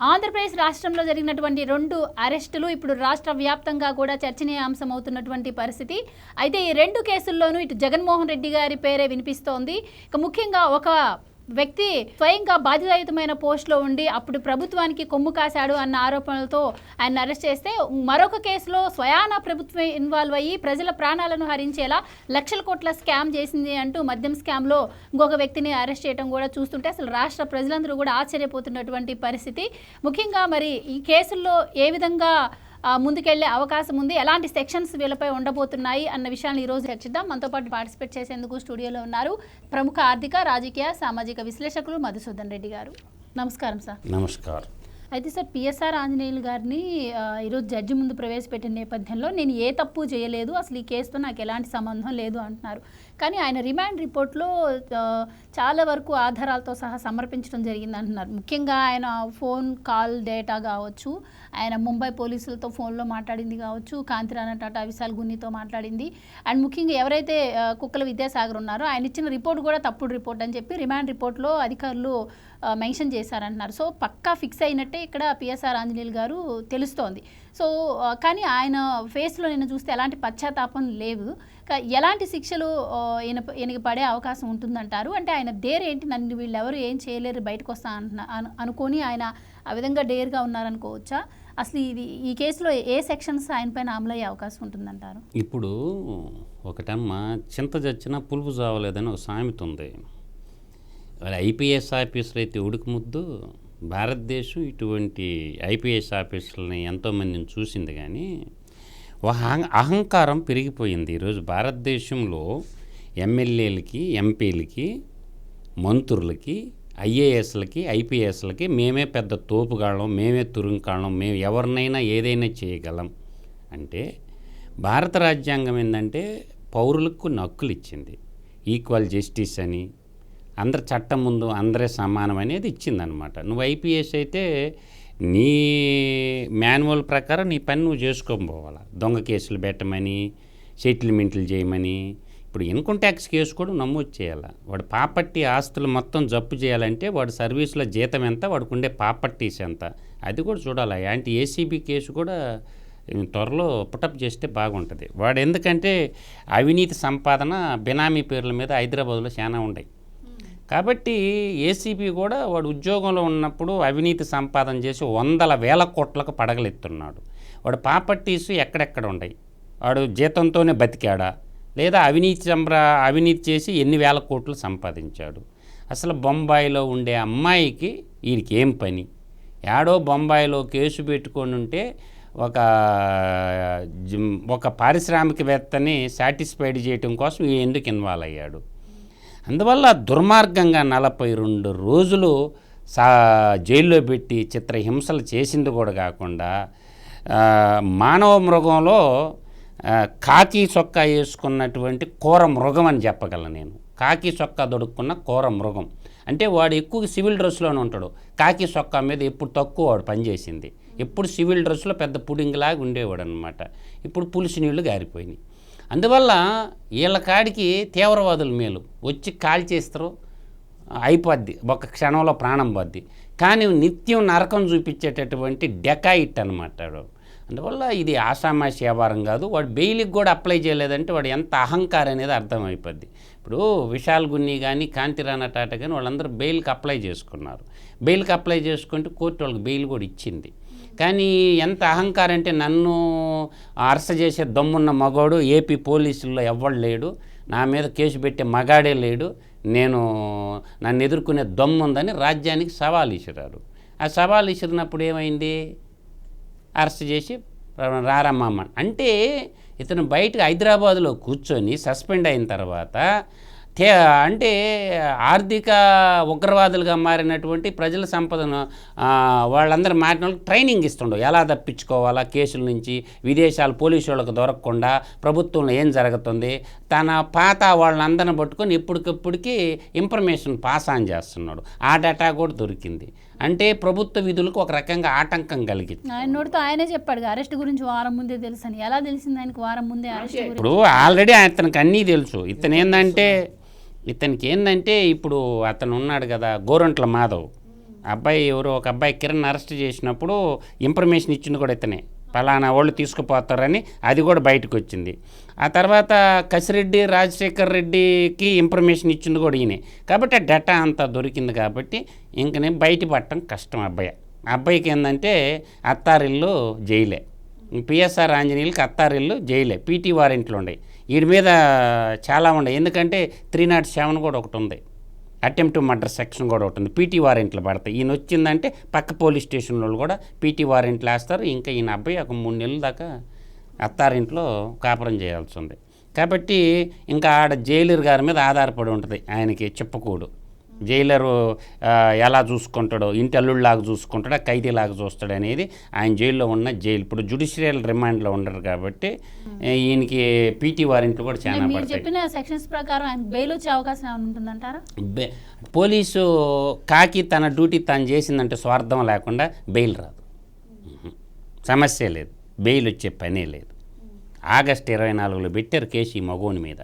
ఆంధ్రప్రదేశ్ రాష్ట్రంలో జరిగినటువంటి 2 అరెస్టులు ఇప్పుడు రాష్ట్ర వ్యాప్తంగా కూడా చర్చనీయాంశం అవుతున్నటువంటి పరిస్థితి. అయితే ఈ 2 కేసుల్లోనూ ఇటు జగన్మోహన్ రెడ్డి గారి పేరే వినిపిస్తోంది. ఇక ముఖ్యంగా ఒక వ్యక్తి స్వయంగా బాధ్యతాయుతమైన పోస్టులో ఉండి అప్పుడు ప్రభుత్వానికి కొమ్ము కాశాడు అన్న ఆరోపణలతో ఆయన అరెస్ట్ చేస్తే, మరొక కేసులో స్వయానా ప్రభుత్వం ఇన్వాల్వ్ అయ్యి ప్రజల ప్రాణాలను హరించేలా లక్షల కోట్ల స్కామ్ చేసింది అంటూ మద్యం స్కామ్లో ఇంకొక వ్యక్తిని అరెస్ట్ చేయడం కూడా చూస్తుంటే అసలు రాష్ట్ర ప్రజలందరూ కూడా ఆశ్చర్యపోతున్నటువంటి పరిస్థితి. ముఖ్యంగా మరి ఈ కేసుల్లో ఏ విధంగా ముందుకెళ్లే అవకాశం ఉంది, ఎలాంటి సెక్షన్స్ వీళ్ళపై ఉండబోతున్నాయి అన్న విషయాన్ని ఈరోజు చర్చిద్దాం. మనతో పాటు పార్టిసిపేట్ చేసేందుకు స్టూడియోలో ఉన్నారు ప్రముఖ ఆర్థిక, రాజకీయ, సామాజిక విశ్లేషకులు మధుసూదన్ రెడ్డి గారు. నమస్కారం సార్. నమస్కారం. అయితే సార్, పిఎస్ఆర్ ఆంజనేయులు గారిని ఈరోజు జడ్జి ముందు ప్రవేశపెట్టిన నేపథ్యంలో నేను ఏ తప్పు చేయలేదు, అసలు ఈ కేసుతో నాకు ఎలాంటి సంబంధం లేదు అంటున్నారు. కానీ ఆయన రిమాండ్ రిపోర్ట్లో చాలా వరకు ఆధారాలతో సహా సమర్పించడం జరిగింది అంటున్నారు. ముఖ్యంగా ఆయన ఫోన్ కాల్ డేటా కావచ్చు, ఆయన ముంబై పోలీసులతో ఫోన్లో మాట్లాడింది కావచ్చు, కాంతిరాణ టాటా విశాల్ గున్నితో మాట్లాడింది, అండ్ ముఖ్యంగా ఎవరైతే కుక్కల విద్యాసాగర్ ఉన్నారో ఆయన ఇచ్చిన రిపోర్ట్ కూడా తప్పుడు రిపోర్ట్ అని చెప్పి రిమాండ్ రిపోర్ట్లో అధికారులు మెన్షన్ చేశారంటున్నారు. సో పక్కా ఫిక్స్ అయినట్టే ఇక్కడ పిఎస్ఆర్ ఆంజనేయులు గారు తెలుస్తోంది. సో కానీ ఆయన ఫేస్లో నేను చూస్తే ఎలాంటి పశ్చాత్తాపం లేవు. ఎలాంటి శిక్షలు ఈయనకి పడే అవకాశం ఉంటుందంటారు? అంటే ఆయన డేర్ ఏంటి, నన్ను వీళ్ళెవరు ఏం చేయలేరు బయటకు వస్తా అనుకొని ఆయన ఆ విధంగా డేర్గా ఉన్నారనుకోవచ్చా? అసలు ఈ కేసులో ఏ సెక్షన్స్ ఆయన పైన అమలు అయ్యే అవకాశం ఉంటుందంటారు? ఇప్పుడు ఒకటమ్మా, చింత చచ్చినా పులుపు చావలేదని ఒక సామెత ఉంది. ఐపీఎస్ ఆఫీసర్ అయితే ఉడుకు ముద్దు. భారతదేశం ఇటువంటి ఐపీఎస్ ఆఫీసర్లని ఎంతోమందిని చూసింది, కానీ అహంకారం పెరిగిపోయింది. ఈరోజు భారతదేశంలో ఎమ్మెల్యేలకి, ఎంపీలకి, మంత్రులకి, ఐఏఎస్లకి, ఐపీఎస్లకి మేమే పెద్ద తోపుగాళ్ళం, మేమే తురుంకాళ్ళం, మేము ఎవరినైనా ఏదైనా చేయగలం అంటే, భారత రాజ్యాంగం ఏంటంటే పౌరులకు హక్కులు ఇచ్చింది. ఈక్వల్ జస్టిస్ అని, అందరి చట్టం ముందు అందరే సమానం అనేది ఇచ్చిందనమాట. నువ్వు ఐపీఎస్ అయితే నీ మాన్యువల్ ప్రకారం నీ పని నువ్వు చేసుకోపోవాలి. దొంగ కేసులు పెట్టమని, సెటిల్మెంట్లు చేయమని. ఇప్పుడు ఇన్కమ్ ట్యాక్స్ కేసు కూడా నమోదు చేయాలి. వాడు ప్రాపర్టీ ఆస్తులు మొత్తం జప్పు చేయాలంటే వాడు సర్వీసులో జీతం ఎంత, వాడికి ఉండే ప్రాపర్టీస్ ఎంత, అది కూడా చూడాలి. యాంటీ ఏసీబీ కేసు కూడా త్వరలో పుటప్ చేస్తే బాగుంటుంది. వాడు ఎందుకంటే అవినీతి సంపాదన బినామీ పేర్ల మీద హైదరాబాద్లో చాలా ఉన్నాయి. కాబట్టి ఏసీబీ కూడా వాడు ఉద్యోగంలో ఉన్నప్పుడు అవినీతి సంపాదన చేసి 100,000 కోట్లకు పడగలెత్తున్నాడు. వాడు ప్రాపర్టీస్ ఎక్కడెక్కడ ఉన్నాయి, వాడు జీతంతోనే బతికాడా, లేదా అవినీతి చేసి ఎన్ని వేల కోట్లు సంపాదించాడు. అసలు బొంబాయిలో ఉండే అమ్మాయికి వీరికి ఏం పని? యాడో బొంబాయిలో కేసు పెట్టుకొని ఉంటే ఒక పారిశ్రామికవేత్తని సాటిస్ఫైడ్ చేయడం కోసం ఎందుకు ఇన్వాల్వ్ అయ్యాడు? అందువల్ల దుర్మార్గంగా 42 రోజులు జైల్లో పెట్టి చిత్రహింసలు చేసింది కూడా కాకుండా, మానవ మృగంలో కాకి చొక్కా వేసుకున్నటువంటి కోర మృగం అని చెప్పగలను నేను. కాకి చొక్కా దొడుక్కున్న కోర మృగం అంటే వాడు ఎక్కువ సివిల్ డ్రెస్లోనే ఉంటాడు. కాకి చొక్కా మీద ఎప్పుడు తక్కువ వాడు పనిచేసింది. ఎప్పుడు సివిల్ డ్రెస్లో పెద్ద పుడింగిలాగా ఉండేవాడు అనమాట. ఇప్పుడు పులుసు నీళ్లు గారిపోయినాయి. అందువల్ల వీళ్ళ కాడికి తీవ్రవాదులు మేలు, వచ్చి కాల్ చేస్తారు, అయిపోద్ది, ఒక క్షణంలో ప్రాణం పోద్ది. కానీ నిత్యం నరకం చూపించేటటువంటి డెకాయిట్ అనమాట. అందువల్ల ఇది ఆషామాషి వ్యవహారం కాదు. వాడు బెయిల్కి కూడా అప్లై చేయలేదంటే వాడు ఎంత అహంకారం అనేది అర్థమైపోద్ది. ఇప్పుడు విశాల్ గున్ని కానీ, కాంతిరాణ టాటా కానీ వాళ్ళందరూ బెయిల్కి అప్లై చేసుకున్నారు. బెయిల్కి అప్లై చేసుకుంటే కోర్టు వాళ్ళకి బెయిల్ కూడా ఇచ్చింది. కానీ ఎంత అహంకారం అంటే, నన్ను అరెస్ట్ చేసే దమ్మున్న మగోడు ఏపీ పోలీసుల్లో ఎవ్వడు లేడు, నా మీద కేసు పెట్టే మగాడే లేడు, నన్ను ఎదుర్కొనే దమ్ము ఉందని రాజ్యానికి సవాల్ ఇసిరారు. ఆ సవాల్ ఇసిరినప్పుడు ఏమైంది? అరెస్ట్ చేసి రారమ్మమ్మ అంటే ఇతను బయటకు హైదరాబాదులో కూర్చొని సస్పెండ్ అయిన తర్వాత అంటే ఆర్థిక ఉగ్రవాదులుగా మారినటువంటి ప్రజల సంపదను వాళ్ళందరూ మారిన వాళ్ళకి ట్రైనింగ్ ఇస్తుండవు, ఎలా తప్పించుకోవాలా కేసుల నుంచి, విదేశాలు పోలీసు వాళ్ళకు దొరకకుండా ప్రభుత్వంలో ఏం జరుగుతుంది, తన పాత వాళ్ళందరిని పట్టుకొని ఇప్పటికిప్పటికి ఇన్ఫర్మేషన్ పాస్ ఆన్ చేస్తున్నాడు. ఆ డేటా కూడా దొరికింది. అంటే ప్రభుత్వ విధులకు ఒక రకంగా ఆటంకం కలిగింది. ఆయన నోటితో ఆయనే చెప్పాడు అరెస్ట్ గురించి వారం ముందే తెలుసు అని. ఎలా తెలిసింది ఆయనకు వారం ముందే అరెస్ట్? ఇప్పుడు ఆల్రెడీ అతనికి అన్నీ తెలుసు. ఇతనికి ఏంటంటే ఇప్పుడు అతను ఉన్నాడు కదా, గోరంట్ల మాధవ్, అబ్బాయి ఎవరో ఒక అబ్బాయి కిరణ్ అరెస్ట్ చేసినప్పుడు ఇన్ఫర్మేషన్ ఇచ్చింది కూడా ఇతనే, పలానా వాళ్ళు తీసుకుపోతారని. అది కూడా బయటకు వచ్చింది. ఆ తర్వాత కసిరెడ్డి రాజశేఖర్ రెడ్డికి ఇన్ఫర్మేషన్ ఇచ్చింది కూడా ఈయనే. కాబట్టి ఆ డేటా అంతా దొరికింది కాబట్టి ఇంకనే బయటపడటం కష్టం. అబ్బాయికి ఏంటంటే అత్తారిల్లు జైలే, పిఎస్ఆర్ ఆంజనేయులకి అత్తారిల్లు జైలే, పీటీ వారెంట్లు ఉన్నాయి. వీడి మీద చాలా ఉన్నాయి. ఎందుకంటే 307 కూడా ఒకటి ఉంది, అటెంప్ట్ టు మర్డర్ సెక్షన్ కూడా ఒకటి ఉంది. పీటీ వారెంట్లు పడతాయి. ఈయన వచ్చిందంటే పక్క పోలీస్ స్టేషన్లో కూడా పీటీ వారెంట్లు వేస్తారు. ఇంకా ఈయన అబ్బాయి ఒక 3 నెలల దాకా అత్తారింట్లో కాపురం చేయాల్సి ఉంది. కాబట్టి ఇంకా ఆడ జైలర్ గారి మీద ఆధారపడి ఉంటుంది ఆయనకి చెప్పకూడు. జైలరు ఎలా చూసుకుంటాడో, ఇంటి అల్లుళ్ళలాగా చూసుకుంటాడో, ఖైదీలాగా చూస్తాడు అనేది ఆయన జైల్లో ఉన్న జైలు. ఇప్పుడు జ్యుడిషియల్ రిమాండ్లో ఉండరు కాబట్టి ఈయనకి పీటీ వారెంట్లు కూడా చాలా పడతాయి. చెప్పిన సెక్షన్స్ ప్రకారం ఆయన బెయిల్ వచ్చే అవకాశం ఉంటుందంటారా? పోలీసు కాకి తన డ్యూటీ తాను చేసిందంటే స్వార్థం లేకుండా బెయిల్ రాదు, సమస్య లేదు, బెయిల్ వచ్చే పనే లేదు. ఆగస్టు 24లో పెట్టారు కేసు ఈ మగోని మీద.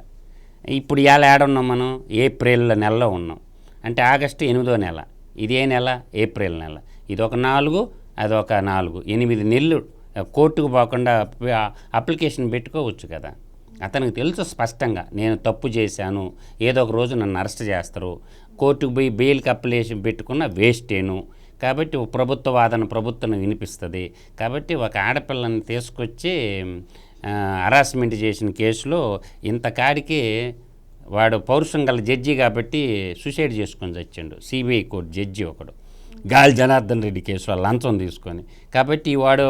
ఇప్పుడు ఇవాళ ఏడున్నాం మనం, ఏప్రిల్ నెలలో ఉన్నాం. అంటే ఆగస్టు 8వ నెల, ఇదే నెల ఏప్రిల్ నెల, ఇది ఒక 4, అదొక 4, 8 నెలలు కోర్టుకు పోకుండా అప్లికేషన్ పెట్టుకోవచ్చు కదా. అతనికి తెలుసు స్పష్టంగా నేను తప్పు చేశాను, ఏదో ఒక రోజు నన్ను అరెస్ట్ చేస్తారు, కోర్టుకు పోయి బెయిల్కి అప్లికేషన్ పెట్టుకున్న వేస్టేను. కాబట్టి ప్రభుత్వ వాదన ప్రభుత్వం వినిపిస్తుంది. కాబట్టి ఒక ఆడపిల్లని తీసుకొచ్చి హరాస్మెంట్ చేసిన కేసులో ఇంతకాడికి వాడు పౌరుషం గల జడ్జి కాబట్టి సూసైడ్ చేసుకొని చచ్చిండు. సిబిఐ కోర్టు జడ్జి ఒకడు, గాలి జనార్దన్ రెడ్డి కేసులో లంచం తీసుకొని. కాబట్టి వాడు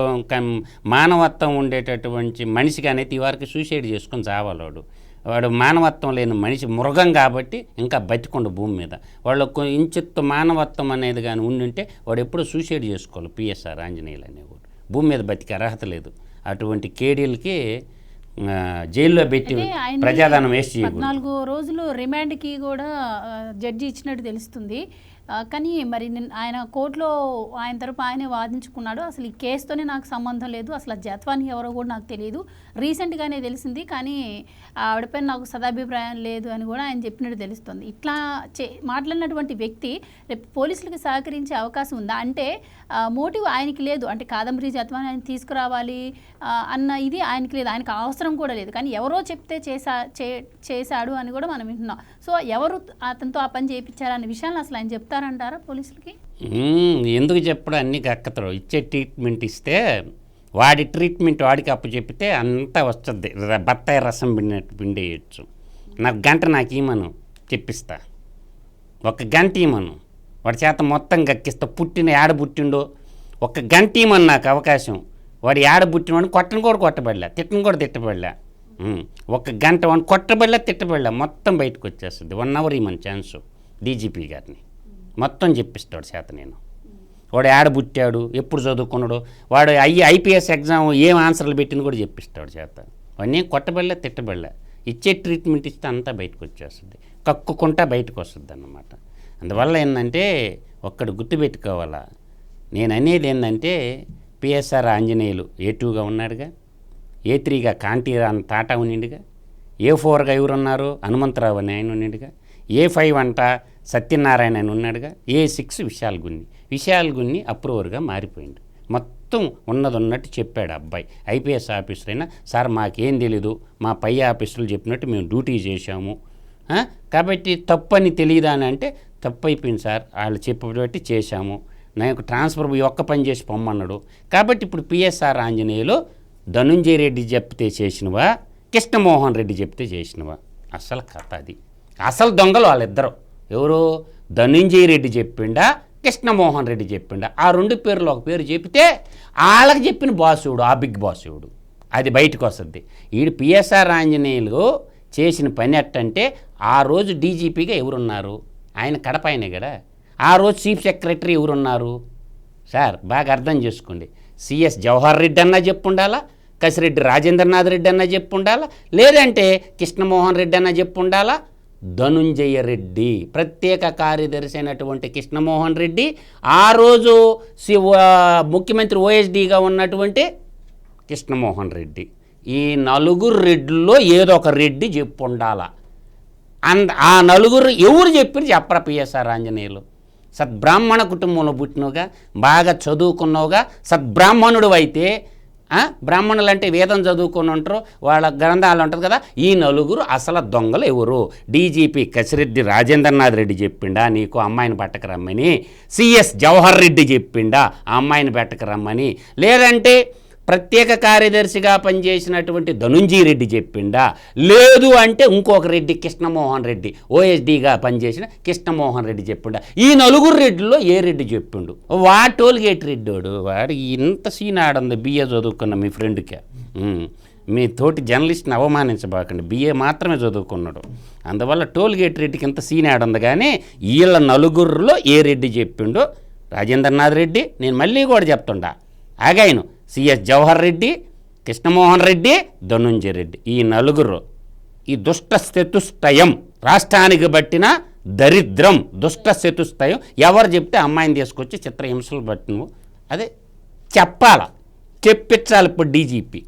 మానవత్వం ఉండేటటువంటి మనిషిగా అనేది వారికి సూసైడ్ చేసుకొని చావాడు. వాడు మానవత్వం లేని మనిషి, మృగం కాబట్టి ఇంకా బతికొండు భూమి మీద. వాళ్ళకు ఇంచెత్తు మానవత్వం అనేది కానీ ఉండుంటే వాడు ఎప్పుడూ సూసైడ్ చేసుకోవాలి. పిఎస్ఆర్ ఆంజనేయులు అనేవాడు భూమి మీద బతికే అర్హత లేదు. అటువంటి కేడీలకి జైల్లో పెట్టి ప్రజాధనం వేస్ట్ 14 రోజులు రిమాండ్కి కూడా జడ్జి ఇచ్చినట్టు తెలుస్తుంది. కానీ మరి ఆయన కోర్టులో ఆయన తరపు ఆయనే వాదించుకున్నాడు. అసలు ఈ కేసుతోనే నాకు సంబంధం లేదు, అసలు జత్వాని ఎవరో కూడా నాకు తెలియదు, రీసెంట్గానే తెలిసింది, కానీ ఆవిడపై నాకు సదాభిప్రాయం లేదు అని కూడా ఆయన చెప్పినట్టు తెలుస్తుంది. ఇట్లా మాట్లాడినటువంటి వ్యక్తి రేపు పోలీసులకు సహకరించే అవకాశం ఉందా? అంటే మోటివ్ ఆయనకి లేదు, అంటే కాదంబరి జత్వాని ఆయన తీసుకురావాలి అన్న ఇది ఆయనకి లేదు, ఆయనకు అవసరం కూడా లేదు. కానీ ఎవరో చెప్తే చేశాడు అని కూడా మనం వింటున్నాం. సో ఎవరు అతనితో ఆ పని చేయించారనే విషయాన్ని అసలు ఆయన చెప్తారంటారా పోలీసులకి? ఎందుకు చెప్పడం, అన్ని గక్కతరు ఇచ్చే ట్రీట్మెంట్ ఇస్తే వాడి ట్రీట్మెంట్ వాడికి అప్పు చెప్తే అంతా వస్తుంది. బత్తాయి రసం పిండేయచ్చు. నాకు గంట నాకు ఇమ్మను చెప్పిస్తా, ఒక గంట ఇమ్మను వాడి చేత మొత్తం గక్కిస్తా. ఏడ పుట్టిండో ఒక గంట ఇమ్మను నాకు అవకాశం. వాడు ఏడ పుట్టినవాడిని కొట్టను కూడా కొట్టబడలే, తిట్టను కూడా తిట్టబడలే. ఒక గంట వాడిని కొట్టబడలే తిట్టబడలే, మొత్తం బయటకు వచ్చేస్తుంది. 1 అవర్ ఇమ్మను ఛాన్సు డీజీపీ గారిని, మొత్తం చెప్పిస్తాడు చేత. నేను వాడు ఏడ పుట్టాడు, ఎప్పుడు చదువుకున్నాడు, వాడు ఐపీఎస్ ఎగ్జామ్ ఏం ఆన్సర్లు పెట్టింది కూడా చెప్పిస్తాడు చేత. వాడిని కొట్టబడలే తిట్టబడలే, ఇచ్చే ట్రీట్మెంట్ ఇస్తే అంతా బయటకు వచ్చేస్తుంది, కక్కుకుంటా బయటకు వస్తుంది అన్నమాట. అందువల్ల ఏంటంటే ఒక్కడు గుర్తుపెట్టుకోవాలా, నేను అనేది ఏంటంటే పిఎస్ఆర్ ఆంజనేయులు A2గా ఉన్నాడుగా, A3గా కాంటీరాన్ తాటా ఉన్నిండిగా, A4గా ఎవరున్నారు హనుమంతరావు అని ఆయన ఉన్నిండిగా, A5 అంట సత్యనారాయణ అని ఉన్నాడుగా, A6 విశాల్ గున్ని అప్రూవర్గా మారిపోయింది. మొత్తం ఉన్నట్టు చెప్పాడు అబ్బాయి. ఐపీఎస్ ఆఫీసర్ అయినా సార్ మాకేం తెలీదు, మా పై ఆఫీసర్లు చెప్పినట్టు మేము డ్యూటీ చేశాము, కాబట్టి తప్పని తెలియదా అని అంటే తప్పు అయిపోయింది సార్, వాళ్ళు చెప్పబట్టి చేశాము, నాకు ట్రాన్స్ఫర్ ఒక్క పని చేసి పొమ్మన్నాడు. కాబట్టి ఇప్పుడు పిఎస్ఆర్ ఆంజనేయులు ధనుంజయ రెడ్డి చెప్తే చేసినవా, కృష్ణమోహన్ రెడ్డి చెప్తే చేసినవా? అసలు కథ అది. అసలు దొంగలు వాళ్ళిద్దరు. ఎవరు? ధనుంజయ రెడ్డి చెప్పిండా, కృష్ణమోహన్ రెడ్డి చెప్పిండా? ఆ 2 పేర్లు ఒక పేరు చెప్తే వాళ్ళకి చెప్పిన బాసుడు, ఆ బిగ్ బాసుడు, అది బయటకు వస్తుంది. వీడు పిఎస్ఆర్ ఆంజనేయులు చేసిన పని ఎట్టంటే, ఆ రోజు డీజీపీగా ఎవరున్నారు? ఆయన కడప ఆయనే కదా. ఆ రోజు చీఫ్ సెక్రటరీ ఎవరున్నారు సార్? బాగా అర్థం చేసుకోండి. సిఎస్ జవహర్ రెడ్డి అన్నా చెప్పుండాలా, కసిరెడ్డి రాజేంద్రనాథ్ రెడ్డి అన్నా చెప్పుండాలా, లేదంటే కృష్ణమోహన్ రెడ్డి అన్నా చెప్పుండాలా. ధనుంజయ రెడ్డి ప్రత్యేక కార్యదర్శి అయినటువంటి కృష్ణమోహన్ రెడ్డి, ఆ రోజు ముఖ్యమంత్రి ఓఎస్డీగా ఉన్నటువంటి కృష్ణమోహన్ రెడ్డి, ఈ 4 రెడ్డిలో ఏదో ఒక రెడ్డి చెప్పుండాలా. ఆ 4 ఎవరు చెప్పారు చెప్పరా పిఎస్ఆర్ ఆంజనేయులు? సద్బ్రాహ్మణ కుటుంబంలో పుట్టినవుగా, బాగా చదువుకున్నావుగా, సద్బ్రాహ్మణుడు అయితే బ్రాహ్మణులు అంటే వేదం చదువుకొని ఉంటారు, వాళ్ళ గ్రంథాలు ఉంటుంది కదా. ఈ నలుగురు అసలు దొంగలు ఎవరు? డీజీపీ కసిరెడ్డి రాజేంద్రనాథ్ రెడ్డి చెప్పిండా నీకు అమ్మాయిని పట్టకరమ్మని? సిఎస్ జవహర్ రెడ్డి చెప్పిండా ఆ అమ్మాయిని పట్టకరమ్మని? లేదంటే ప్రత్యేక కార్యదర్శిగా పనిచేసినటువంటి ధనుంజీ రెడ్డి చెప్పిండా? లేదు అంటే ఇంకొక రెడ్డి కృష్ణమోహన్ రెడ్డి ఓఎస్డీగా పనిచేసిన కృష్ణమోహన్ రెడ్డి చెప్పిండా? ఈ నలుగురు రెడ్డిలో ఏ రెడ్డి చెప్పిండు? టోల్గేట్ రెడ్డోడు. వాడు ఇంత సీన్ ఆడుంది బిఏ చదువుకున్న మీ ఫ్రెండ్కే. మీ తోటి జర్నలిస్ట్ని అవమానించబాకండి, బిఏ మాత్రమే చదువుకున్నాడు. అందువల్ల టోల్గేట్ రెడ్డికి ఇంత సీన్ ఆడుంది. కానీ వీళ్ళ నలుగురిలో ఏ రెడ్డి చెప్పిండో రాజేంద్రనాథ్ రెడ్డి, నేను మళ్ళీ కూడా చెప్తుండా ఆగాయను, సిఎస్ జవహర్ రెడ్డి, కృష్ణమోహన్ రెడ్డి, ధనుంజయ రెడ్డి, ఈ నలుగురు ఈ దుష్ట చతుష్టయం రాష్ట్రానికి బట్టిన దరిద్రం. దుష్ట చతుష్టయం ఎవరు చెప్తే అమ్మాయిని తీసుకొచ్చి చిత్రహింసలు బట్టి నువ్వు అదే చెప్పాలా, చెప్పించాలి ఇప్పుడు డీజీపీ.